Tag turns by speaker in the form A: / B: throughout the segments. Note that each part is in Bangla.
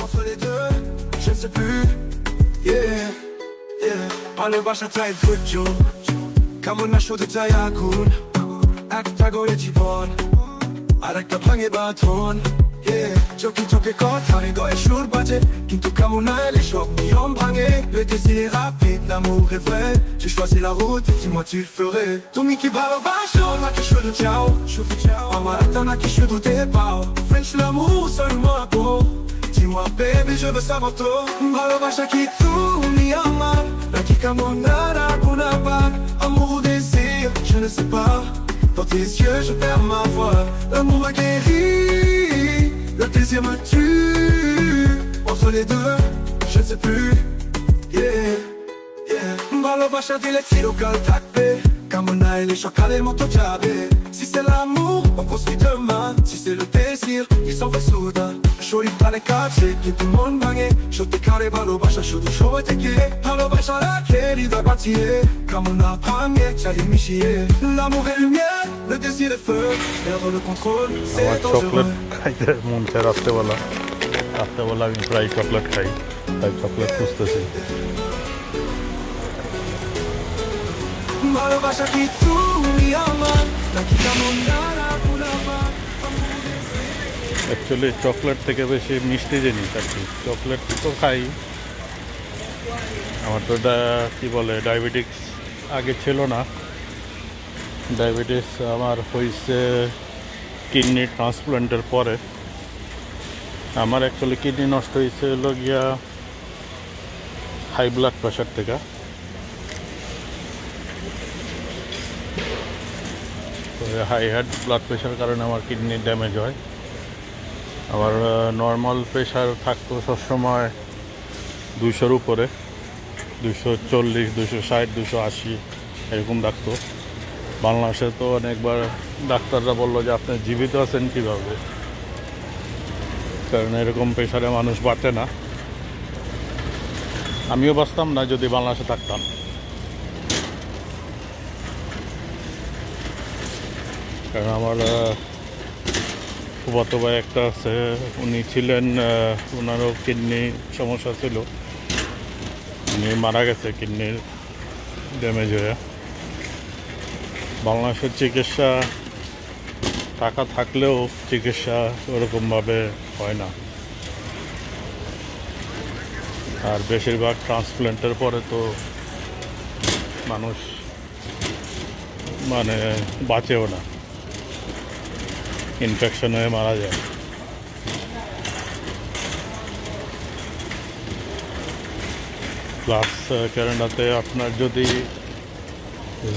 A: Entre les deux, je ne sais plus. Yeah, yeah. ভালোবাসা চাই ধৈর্য কেমন না শুধু চাই আগুন একটা গড়ে জীবন আর একটা ভাঙে বাঁধন চোখে চোখে কথা হৃদয়ে সুর বাজে কিন্তু কেমন না এলে সব নিয়ম ভাঙে Le désir est rapide, l'amour est vrai J'ai choisi la route, dis-moi tu le ferais তুমি কি ভালোবাসো নাকি শুধু চাও আমার একটা নাকি শুধু পাও French l'amour seulement pour Dis-moi baby je veux savoir tout ভালোবাসা কি তুমি আমার নাকি কেমন না আগুন আবার Amour ou désir, je ne sais pas Dans tes yeux je perds ma voix L'amour a guéri Le désir me tue Entre les deux, je ne sais plus Yeah, yeah ভালোবাসা দিলে চিরকাল থাকবে কেমন না এলে সকালের মতো যাবে Si c'est l'amour, on construit demain Si c'est le désir, il s'en va soudain শরীর প্রাণে কাছে কিন্তু মন ভাঙে সত্যিকারে ভালোবাসা শুধু সময় থেকে ভালোবাসা রাখে হৃদয় বাঁচিয়ে কেমন না ভাঙে চারি মিশিয়ে L'amour est lumière, le désir est feu Perdre le contrôle, c'est dangereux
B: খাইতে মন চায় রাত্রেবেলা আমি প্রায় চকলেট খাই তাই চকলেট খুঁজতেছি
A: ভালোবাসা কি তুমি আমার নাকি কেমন না আগুন আবার
B: অ্যাকচুয়ালি চকলেট থেকে বেশি মিষ্টি জিনিস আর কি চকলেট তো খাই আমার তো কী বলে ডায়াবেটিস আগে ছিল না ডায়াবেটিস আমার হয়েছে কিডনি ট্রান্সপ্লান্টের পরে আমার অ্যাকচুয়ালি কিডনি নষ্ট হয়েছে হলো গিয়া হাই ব্লাড প্রেশার থেকে হাই ব্লাড প্রেশার কারণে আমার কিডনি ড্যামেজ হয় আমার নর্মাল প্রেশার থাকতো সবসময় 200-র উপরে 240, 260, 280 এরকম থাকতো বাংলাদেশে তো অনেকবার ডাক্তাররা বললো যে আপনি জীবিত আছেন কীভাবে কারণ এরকম প্রেশারে মানুষ বাঁচে না আমিও বাঁচতাম না যদি বাংলাদেশে থাকতাম কারণ আমার ফুফাতো ভাই একটা আছে উনি ছিলেন ওনারও কিডনি সমস্যা ছিল উনি মারা গেছে কিডনির ড্যামেজ হয়ে বাংলাদেশের চিকিৎসা টাকা থাকলেও চিকিৎসা ওরকমভাবে হয় না আর বেশিরভাগ ট্রান্সপ্লান্টের পরে তো মানুষ মানে বাঁচেও না ইনফেকশন হয়ে মারা যায় প্লাস ক্যানাডাতে আপনার যদি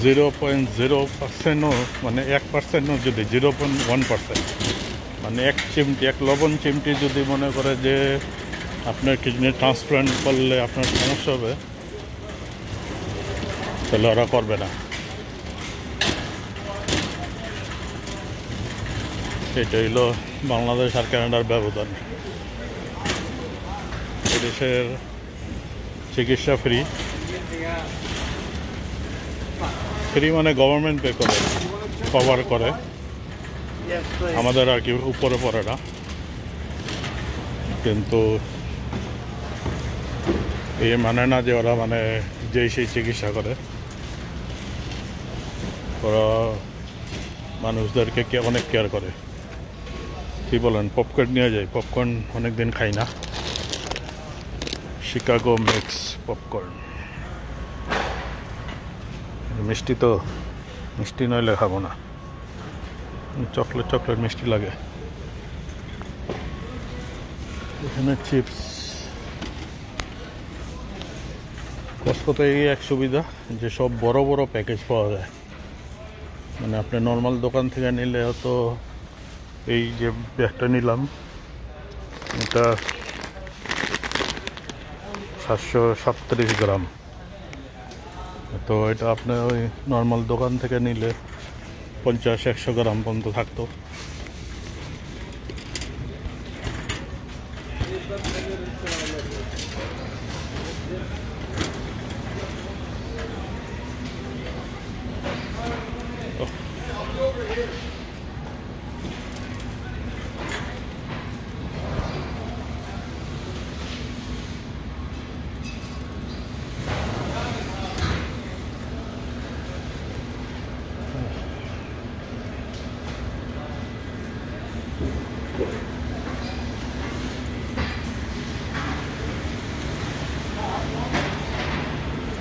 B: 0.0%ও মানে 1%ও যদি 0.1% মানে এক লবণ চিমটি যদি মনে করে যে আপনার কিডনি ট্রান্সপ্লান্ট করলে আপনার সমস্যা হবে তাহলে ওরা করবে না এটা হইল বাংলাদেশ আর কানাডার ব্যবধান দেশের চিকিৎসা ফ্রি মানে গভর্নমেন্ট পে করে কভার করে আমাদের আর কি উপরে পড়ে না কিন্তু এই মানে না যে ওরা মানে যেই সেই চিকিৎসা করে ওরা মানুষদেরকে অনেক কেয়ার করে কি বলেন পপকর্ন নিয়ে যায় পপকর্ন অনেক দিন খাই না শিকাগো মিক্স পপকর্ন মিষ্টি তো মিষ্টি নইলে খাবো না চকলেট মিষ্টি লাগে এখানে চিপস কস্টকোতে এই এক সুবিধা যে সব বড় বড় প্যাকেজ পাওয়া যায় মানে আপনি নর্মাল দোকান থেকে নিলে হয়তো এই যে ব্যাগটা নিলাম এটা 737 গ্রাম তো এটা আপনি ওই নর্মাল দোকান থেকে নিলে 50-100 গ্রাম পর্যন্ত থাকতো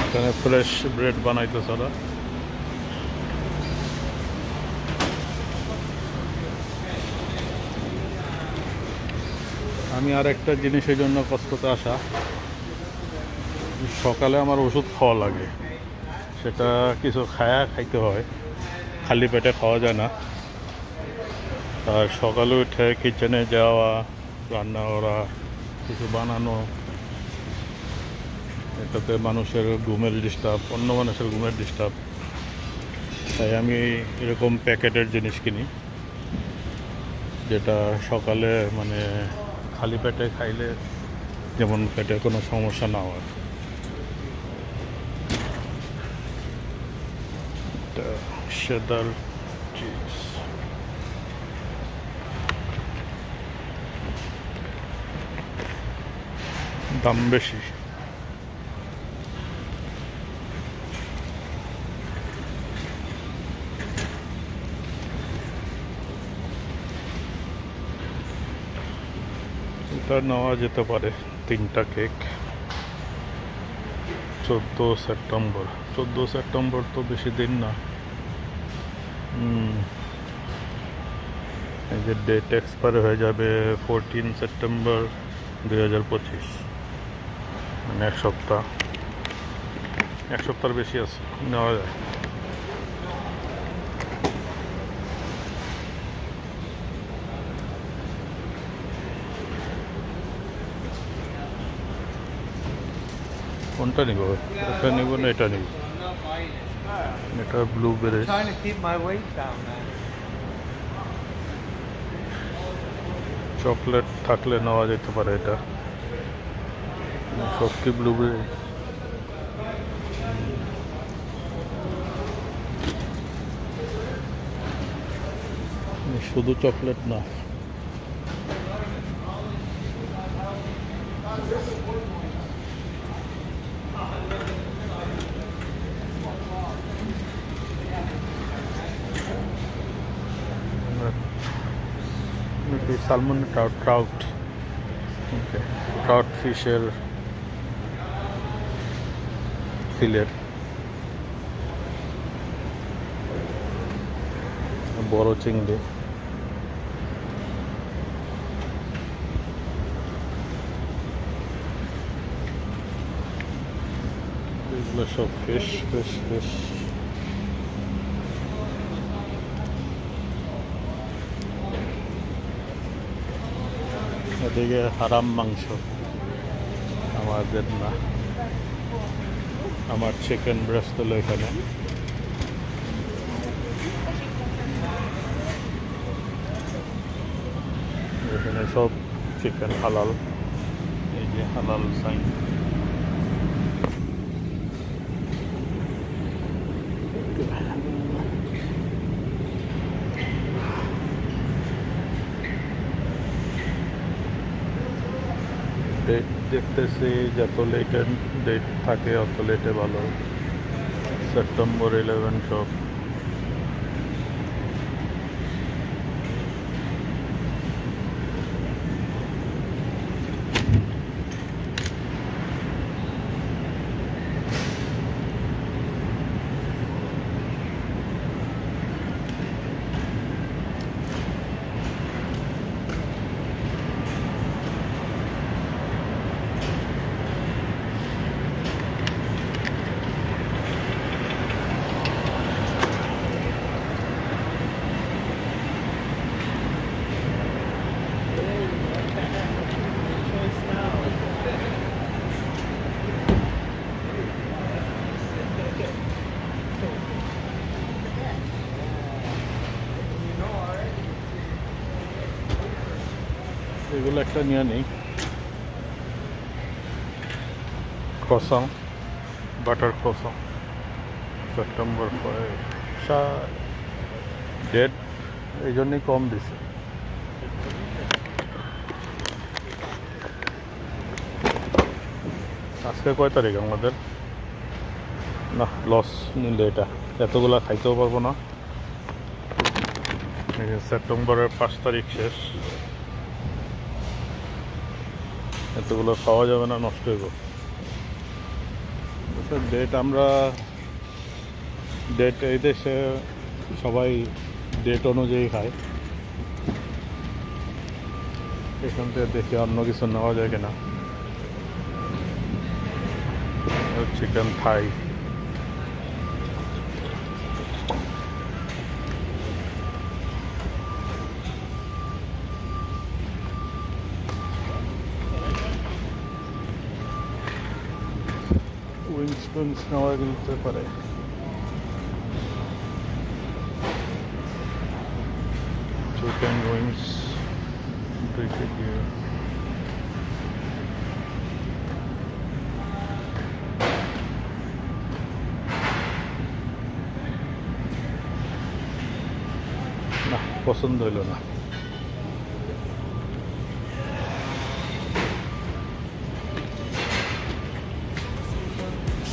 B: এখানে ফ্রেশ ব্রেড বানাইতেছে ওরা। আমি আর একটা জিনিসের জন্য কষ্টতে আসা, সকালে আমার ওষুধ খাওয়া লাগে, সেটা কিছু খাইতে হয়, খালি পেটে খাওয়া যায় না। আর সকালে উঠে কিচেনে যাওয়া, রান্না করা, কিছু বানানো, এটাতে মানুষের ঘুমের ডিস্টার্ব, অন্য মানুষের ঘুমের ডিস্টার্ব। তাই আমি এরকম প্যাকেটের জিনিস কিনি, যেটা সকালে মানে খালি পেটে খাইলে যেমন পেটে কোনো সমস্যা না হয়। এটা cheddar cheese, দাম বেশি। এটা নেওয়া যেতে পারে 3টা কেক। 14 সেপ্টেম্বর। 14 সেপ্টেম্বর তো বেশি দিন না। এই যে ডেট এক্সপায়ার হয়ে যাবে 14 সেপ্টেম্বর 2025, মানে এক সপ্তাহ বেশি আছে, নেওয়া যায়। কোনটা নিব? এটা নিব না এটা নিব? এটা ব্লুবেরি। চকলেট থাকলে নেওয়া যেতে পারে এটা। সব কি ব্লুবেরি? শুধু চকলেট না, সালমন ট্রাউট, ট্রাউট ফিশের ফিলেট, বড় চিংড়ি, এগুলো সব ফিশ। এদিকে হারাম মাংস, আমাদের না। আমার চিকেন ব্রেস্ট হলো এখানে। এখানে সব চিকেন হালাল, এই যে হালাল সাইন। ডেট দেখতেছি যত লেটে ডেট থাকে অত লেটে ভালো। সেপ্টেম্বর 11 সব। এগুলো একটা নিয়ে নেই। ক্রসাং, বাটার ক্রসাং, সেপ্টেম্বর 5 ডেট এই জন্যই কম দিছে। আজকে কয় তারিখ আমাদের? না, লস নিলে এটা এতগুলা খাইতেও পারবো না। সেপ্টেম্বরের 5 তারিখ শেষ, এতগুলো খাওয়া যাবে না, নষ্ট হইব। ডেট আমরা ডেট এই দেশে সবাই ডেট অনুযায়ী খায়। এখান থেকে দেখি অন্য কিছু নেওয়া যায় কিনা। চিকেন থাই, উইংস নেওয়া যেতে পারে। Chicken wings 2 KG. না, পছন্দ হইল না।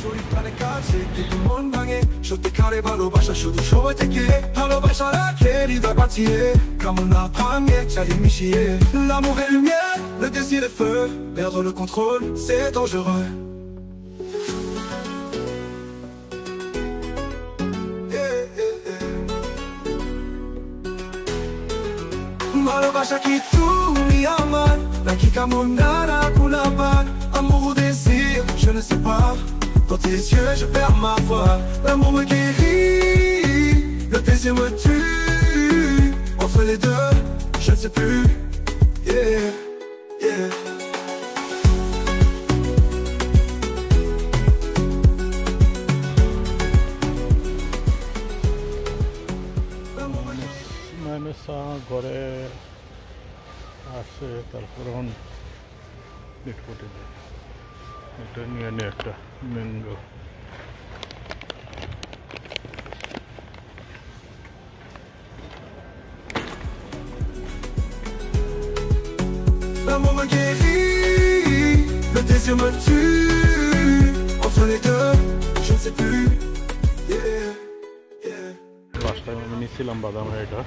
A: শরীরখানে কাছে কিন্তু মন ভাঙে, সত্যিকারে ভালোবাসা শুধু সবাই থেকে, ভালোবাসা রাখে হৃদয় বাঁচিয়ে, কামনা ভাঙে চারি মিশিয়ে। L'amour et lumière, le désir est feu, perdre le contrôle, c'est dangereux. ভালোবাসা কি তুমি আমার, নাকি কামনা কুলাবার? Amour ou désir, je ne sais pas. Dans tes yeux je perds ma voix. L'amour me guérit, le désir me tue. Entre les deux, je ne sais plus. Yeah, yeah.
B: মাইনেসা ঘরে আসে, তারপর এখন বিটকুটি এটা নিয়ে নে একটা mango.
A: L'amour me guérit, le désir me tue. Entre les deux, je ne sais plus. Yeah, yeah.
B: Last time আমি নিচ্ছিলাম বাদামের এটা।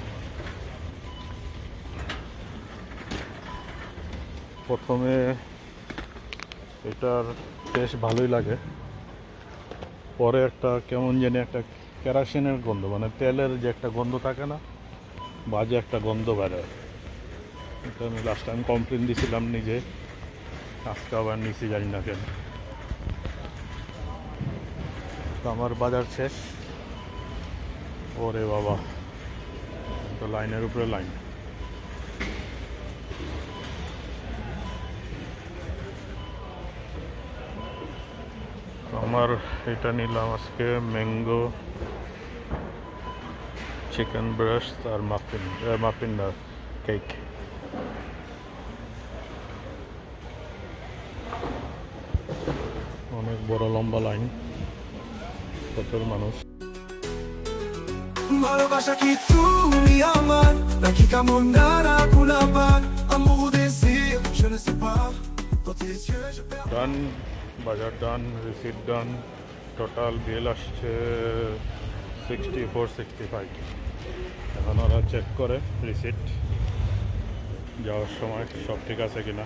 B: প্রথমে এটার টেস্ট ভালোই লাগে, পরে একটা কেমন জানি একটা কেরাসিনের গন্ধ, মানে তেলের যে একটা গন্ধ থাকে না, বাজে একটা গন্ধ বেরোয়। এটা আমি লাস্ট টাইম কমপ্লেন দিয়েছিলাম নিজে, আজকে আবার নিচে জানি না কেন। তো আমার বাজার শেষ। ওরে বাবা, তো লাইনের উপরে লাইন। আমার এটা নিলাম আজকে ম্যাঙ্গো, চিকেন ব্রেস্ট আর মাফিন না কেক। অনেক বড় লম্বা লাইন, প্রচুর মানুষ।
A: ভালোবাসা কি তুমি আমার, নাকি কামনা কুলাবার? Amour ou désir, je ne sais pas. Dans tes yeux je perds.
B: ডান, বাজার ডান, রিসিট ডান। টোটাল বিল আসছে 64-65। এখন ওরা চেক করে রিসিট যাওয়ার সময় সব ঠিক আছে কিনা।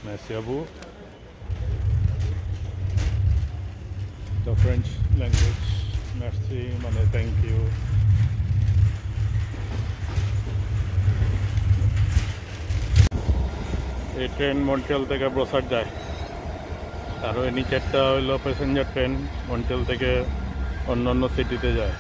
B: Merci à vous. The French language, merci, মানে thank you. এই ট্রেন মন্ট্রিয়াল থেকে ব্রোসার যায়, আর ওই নিচেরটা হইলো প্যাসেঞ্জার ট্রেন, মন্ট্রিয়াল থেকে অন্য অন্য সিটিতে যায়।